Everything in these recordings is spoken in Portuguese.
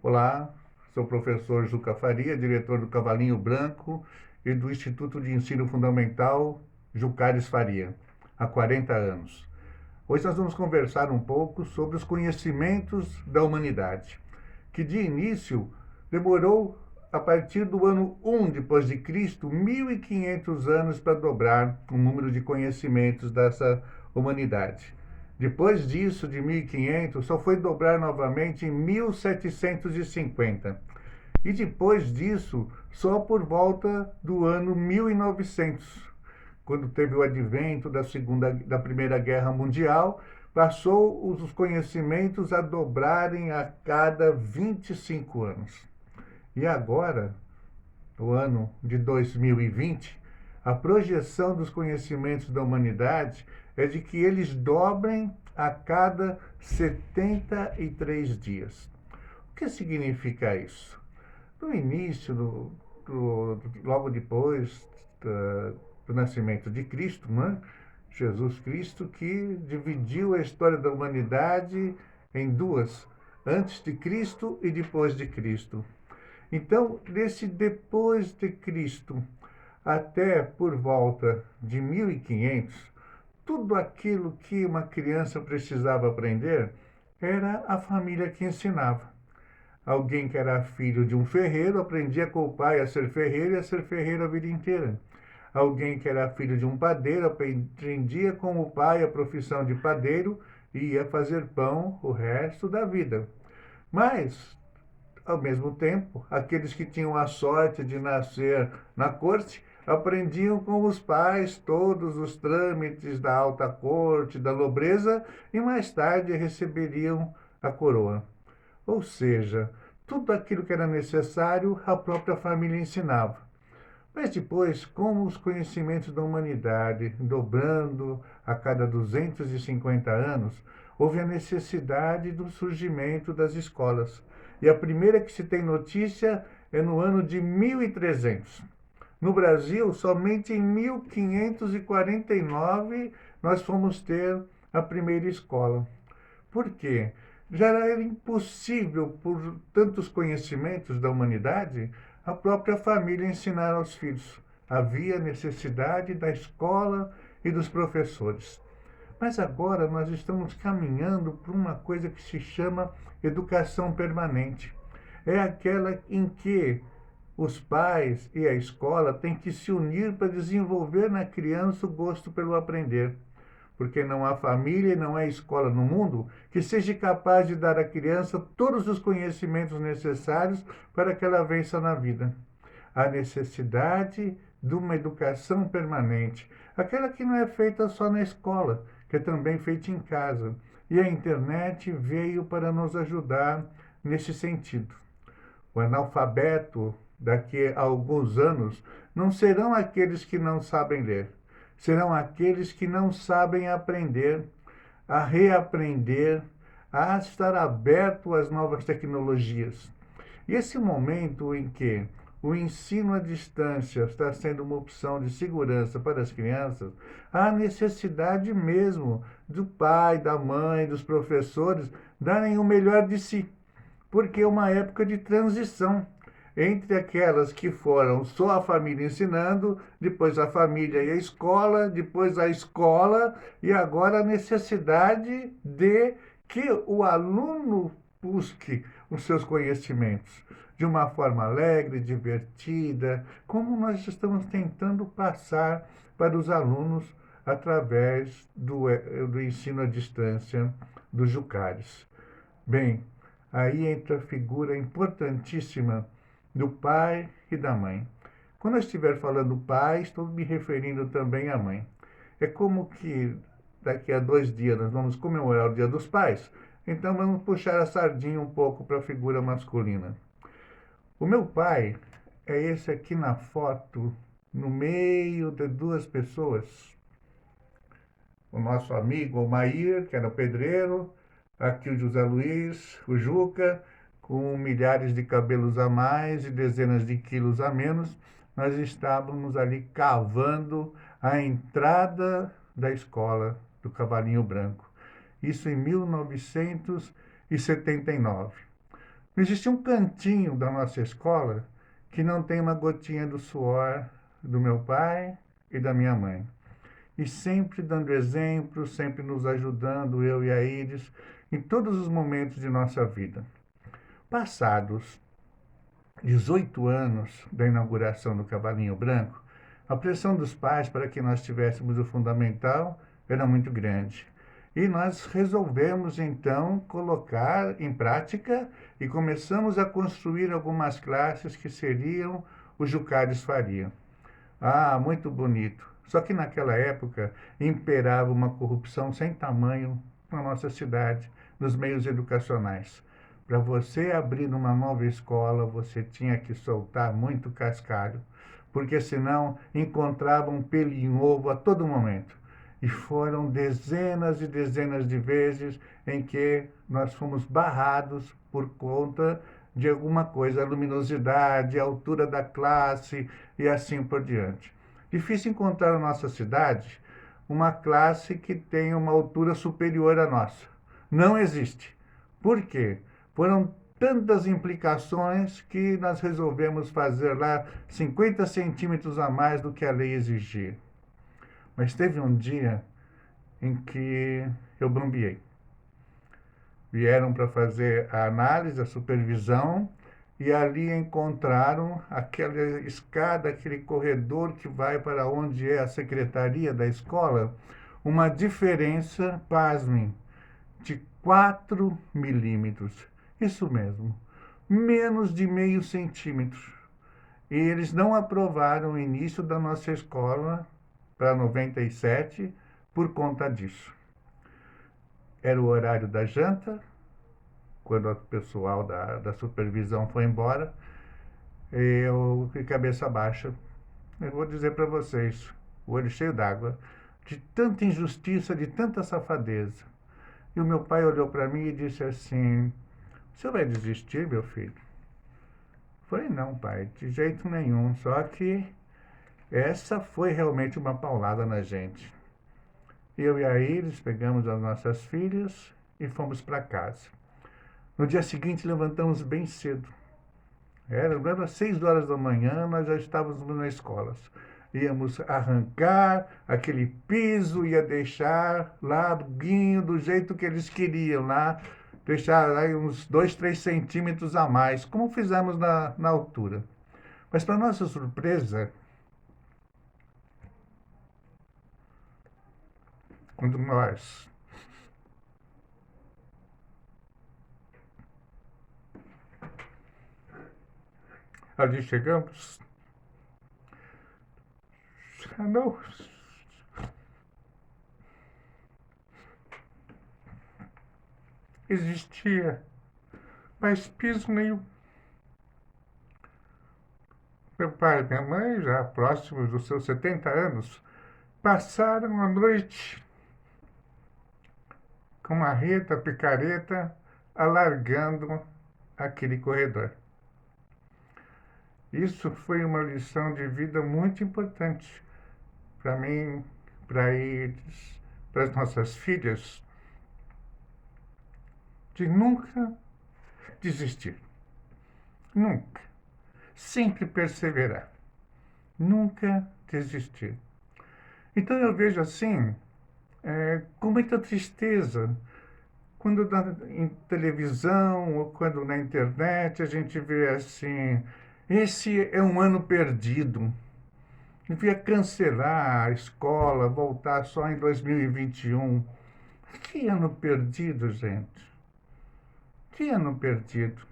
Olá, sou o professor Juca Faria, diretor do Cavalinho Branco e do Instituto de Ensino Fundamental Jucares Faria, há 40 anos. Hoje nós vamos conversar um pouco sobre os conhecimentos da humanidade, que de início demorou a partir do ano 1 depois de Cristo, 1500 anos para dobrar o número de conhecimentos dessa humanidade. Depois disso, de 1500, só foi dobrar novamente em 1750. E depois disso, só por volta do ano 1900, quando teve o advento da Primeira Guerra Mundial, passou os conhecimentos a dobrarem a cada 25 anos. E agora, no ano de 2020, a projeção dos conhecimentos da humanidade é de que eles dobrem a cada 73 dias. O que significa isso? No início, logo depois do nascimento de Cristo, né? Jesus Cristo, que dividiu a história da humanidade em duas, antes de Cristo e depois de Cristo. Então, desse depois de Cristo até por volta de 1500, tudo aquilo que uma criança precisava aprender era a família que ensinava. Alguém que era filho de um ferreiro aprendia com o pai a ser ferreiro e a ser ferreiro a vida inteira. Alguém que era filho de um padeiro aprendia com o pai a profissão de padeiro e ia fazer pão o resto da vida. Mas, ao mesmo tempo, aqueles que tinham a sorte de nascer na corte aprendiam com os pais todos os trâmites da alta corte, da nobreza, e mais tarde receberiam a coroa. Ou seja, tudo aquilo que era necessário a própria família ensinava. Mas depois, com os conhecimentos da humanidade dobrando a cada 250 anos, houve a necessidade do surgimento das escolas. E a primeira que se tem notícia é no ano de 1300. No Brasil, somente em 1549 nós fomos ter a primeira escola. Por quê? Já era impossível, por tantos conhecimentos da humanidade, a própria família ensinar aos filhos. Havia necessidade da escola e dos professores. Mas agora nós estamos caminhando para uma coisa que se chama educação permanente. É aquela em que os pais e a escola têm que se unir para desenvolver na criança o gosto pelo aprender. Porque não há família e não há escola no mundo que seja capaz de dar à criança todos os conhecimentos necessários para que ela vença na vida. Há necessidade de uma educação permanente, aquela que não é feita só na escola, que é também feita em casa. E a internet veio para nos ajudar nesse sentido. O analfabeto, daqui a alguns anos, não serão aqueles que não sabem ler, serão aqueles que não sabem aprender, a reaprender, a estar aberto às novas tecnologias. E esse momento em que o ensino à distância está sendo uma opção de segurança para as crianças, há necessidade mesmo do pai, da mãe, dos professores darem o melhor de si, porque é uma época de transição entre aquelas que foram só a família ensinando, depois a família e a escola, depois a escola e agora a necessidade de que o aluno busque os seus conhecimentos de uma forma alegre, divertida, como nós estamos tentando passar para os alunos através do ensino à distância dos Jucares. Bem, aí entra a figura importantíssima do pai e da mãe. Quando eu estiver falando pai, estou me referindo também à mãe. É como que daqui a 2 dias nós vamos comemorar o Dia dos Pais, então vamos puxar a sardinha um pouco para a figura masculina. O meu pai é esse aqui na foto, no meio de duas pessoas. O nosso amigo o Maír, que era pedreiro, aqui o José Luiz, o Juca, com milhares de cabelos a mais e dezenas de quilos a menos, nós estávamos ali cavando a entrada da escola do Cavalinho Branco. Isso em 1979. Não existe um cantinho da nossa escola que não tem uma gotinha do suor do meu pai e da minha mãe. E sempre dando exemplo, sempre nos ajudando, eu e a Iris, em todos os momentos de nossa vida. Passados 18 anos da inauguração do Cavalinho Branco, a pressão dos pais para que nós tivéssemos o fundamental era muito grande. E nós resolvemos então colocar em prática e começamos a construir algumas classes que seriam o Jucários Faria. Ah, muito bonito. Só que naquela época imperava uma corrupção sem tamanho na nossa cidade, nos meios educacionais. Para você abrir uma nova escola, você tinha que soltar muito cascalho, porque senão encontrava um pelo em ovo a todo momento. E foram dezenas e dezenas de vezes em que nós fomos barrados por conta de alguma coisa, a luminosidade, a altura da classe e assim por diante. Difícil encontrar na nossa cidade uma classe que tenha uma altura superior à nossa. Não existe. Por quê? Foram tantas implicações que nós resolvemos fazer lá 50 centímetros a mais do que a lei exigia. Mas teve um dia em que eu bambiei. Vieram para fazer a análise, a supervisão, e ali encontraram aquela escada, aquele corredor que vai para onde é a secretaria da escola, uma diferença, pasmem, de 4 milímetros. Isso mesmo, menos de meio centímetro. E eles não aprovaram o início da nossa escola para 97 por conta disso. Era o horário da janta, quando o pessoal da supervisão foi embora, eu, de cabeça baixa, eu vou dizer para vocês, o olho cheio d'água, de tanta injustiça, de tanta safadeza. E o meu pai olhou para mim e disse assim: "Você vai desistir, meu filho?" Eu falei: "Não, pai, de jeito nenhum, só que essa foi realmente uma paulada na gente." Eu e a Iris pegamos as nossas filhas e fomos para casa. No dia seguinte, levantamos bem cedo. Era 6 horas da manhã, nós já estávamos na escola. Íamos arrancar aquele piso, ia deixar larguinho do jeito que eles queriam lá, deixar lá uns 2, 3 centímetros a mais, como fizemos na altura. Mas, para nossa surpresa, quando nós ali chegamos, não existia mais piso nenhum. Meu pai e minha mãe, já próximos dos seus 70 anos, passaram a noite com marreta, picareta, alargando aquele corredor. Isso foi uma lição de vida muito importante para mim, para eles, para as nossas filhas, de nunca desistir. Nunca. Sempre perseverar. Nunca desistir. Então eu vejo assim, com muita tristeza, quando em televisão ou quando na internet a gente vê assim: esse é um ano perdido. Devia cancelar a escola, voltar só em 2021. Que ano perdido, gente? Que ano perdido?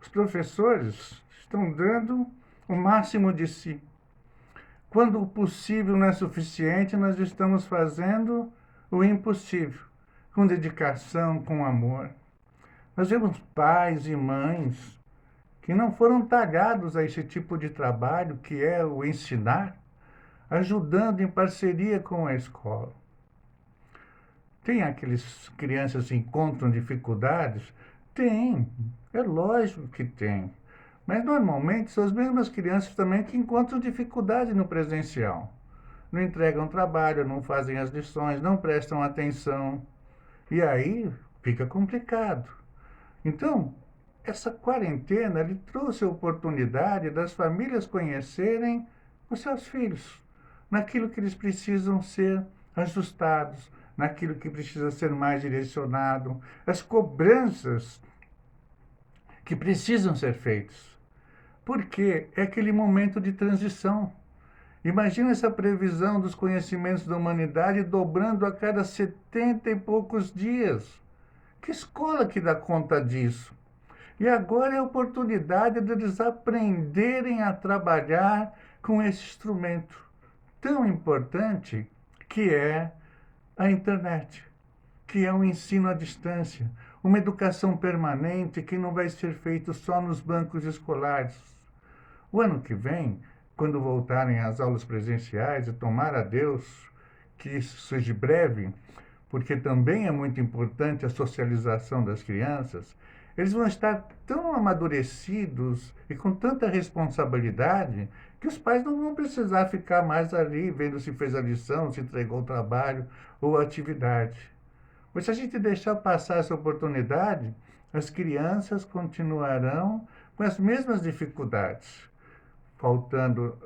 Os professores estão dando o máximo de si. Quando o possível não é suficiente, nós estamos fazendo o impossível, com dedicação, com amor. Nós vemos pais e mães que não foram talhados a esse tipo de trabalho, que é o ensinar, ajudando em parceria com a escola. Tem aqueles crianças que encontram dificuldades? Tem, é lógico que tem. Mas normalmente são as mesmas crianças também que encontram dificuldade no presencial. Não entregam trabalho, não fazem as lições, não prestam atenção. E aí fica complicado. Então, essa quarentena ele trouxe a oportunidade das famílias conhecerem os seus filhos, naquilo que eles precisam ser ajustados, naquilo que precisa ser mais direcionado, as cobranças que precisam ser feitas. Porque é aquele momento de transição. Imagina essa previsão dos conhecimentos da humanidade dobrando a cada 70 e poucos dias. Que escola que dá conta disso? E agora é a oportunidade deles aprenderem a trabalhar com esse instrumento tão importante que é a internet, que é um ensino à distância, uma educação permanente que não vai ser feito só nos bancos escolares. O ano que vem, quando voltarem às aulas presenciais, e tomara a Deus que isso seja breve, porque também é muito importante a socialização das crianças, eles vão estar tão amadurecidos e com tanta responsabilidade que os pais não vão precisar ficar mais ali vendo se fez a lição, se entregou o trabalho ou a atividade. Mas se a gente deixar passar essa oportunidade, as crianças continuarão com as mesmas dificuldades, faltando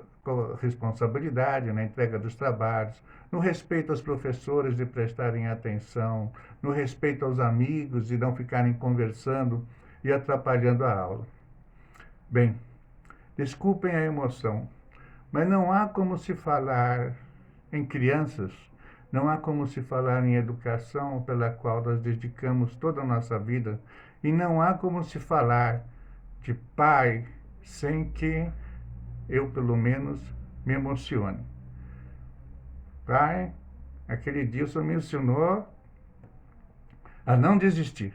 responsabilidade na entrega dos trabalhos, no respeito aos professores de prestarem atenção, no respeito aos amigos de não ficarem conversando e atrapalhando a aula. Bem, desculpem a emoção, mas não há como se falar em crianças, não há como se falar em educação pela qual nós dedicamos toda a nossa vida, e não há como se falar de pai sem que eu, pelo menos, me emocione. Pai, aquele dia o Senhor me ensinou a não desistir.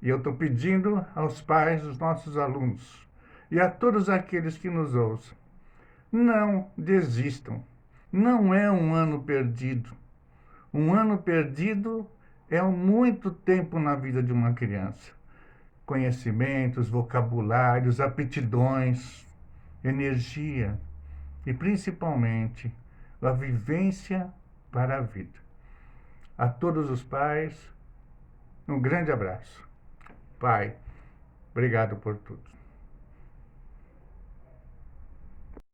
E eu estou pedindo aos pais dos nossos alunos e a todos aqueles que nos ouçam, não desistam. Não é um ano perdido. Um ano perdido é muito tempo na vida de uma criança. Conhecimentos, vocabulários, aptidões, energia e, principalmente, a vivência para a vida. A todos os pais, um grande abraço. Pai, obrigado por tudo.